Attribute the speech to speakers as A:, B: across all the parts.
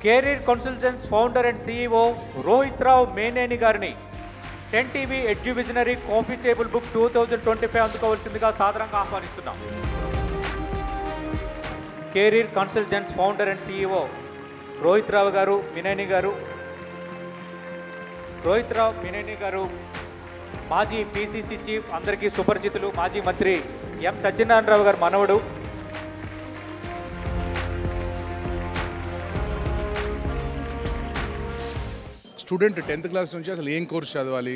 A: Career consultants founder and CEO Rohit Rao Meneni గారిని 10 TV edu visionary coffee table book 2025 అందుకోవాల్సిందిగా సాదరంగా ఆహ్వానిస్తున్నాం. Career consultants founder and CEO Rohit Rao గారు మేనేని గారు. రోహిత్ రావు మేనేని గారు మాజీ PCC చీఫ్, అందరికీ సుపరిచితులు, మాజీ మంత్రి ఎం సత్యనారాయణరావు గారు మనవడు.
B: స్టూడెంట్ 10th క్లాస్ నుంచి అసలు ఏం కోర్స్ చదవాలి,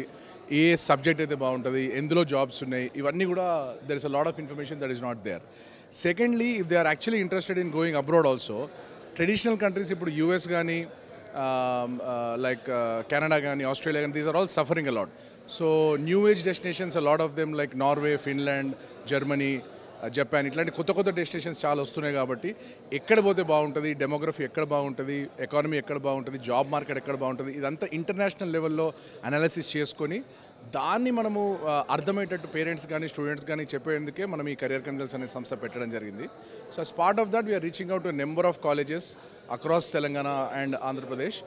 B: ఏ సబ్జెక్ట్ అయితే బాగుంటుంది, ఎందులో జాబ్స్ ఉన్నాయి, ఇవన్నీ కూడా there is a lot of information that is not there. Secondly, if they are actually interested in going abroad also, traditional countries ఇప్పుడు US కానీ like Canada కానీ ఆస్ట్రేలియా కానీ, these are all suffering a lot. So new age destinations a lot of them like Norway, Finland, Germany, Japan, ఇట్లాంటి కొత్త కొత్త destinations చాలా వస్తున్నాయి. కాబట్టి ఎక్కడ పోతే బాగుంటుంది, డెమోగ్రఫీ ఎక్కడ బాగుంటుంది, ఎకానమీ ఎక్కడ బాగుంటుంది, జాబ్ మార్కెట్ ఎక్కడ బాగుంటుంది, ఇదంతా ఇంటర్నేషనల్ లెవెల్లో అనాలిసిస్ చేసుకొని దాన్ని మనము అర్థమయ్యేటట్టు పేరెంట్స్ కానీ స్టూడెంట్స్ కానీ చెప్పేందుకే మనం ఈ కెరియర్ కన్సల్ట్స్ అనే సంస్థ పెట్టడం జరిగింది. So as part of that we are reaching out to a number of colleges across Telangana and Andhra Pradesh.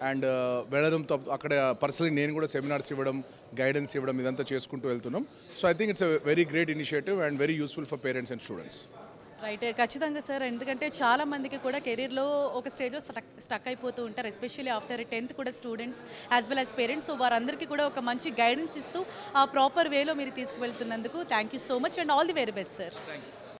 B: And వెళ్ళడంతో అక్కడ పర్సనలీ నేను కూడా సెమినార్స్ ఇవ్వడం, గైడెన్స్ ఇవ్వడం, ఇదంతా చేసుకుంటూ వెళ్తున్నాం. So I think it's a very great initiative and very useful for parents and students.
C: Right, ఖచ్చితంగా సార్. ఎందుకంటే చాలా మందికి కూడా కెరీర్లో ఒక స్టేజ్లో స్టక్ అయిపోతూ ఉంటారు, ఎస్పెషల్లీ ఆఫ్టర్ 10th కూడా students as well as parents. So వారందరికీ కూడా ఒక మంచి గైడెన్స్ ఇస్తూ ఆ ప్రాపర్ వేలో మీరు తీసుకువెళ్తున్నందుకు thank you so much and all the very best sir.
B: Thank you.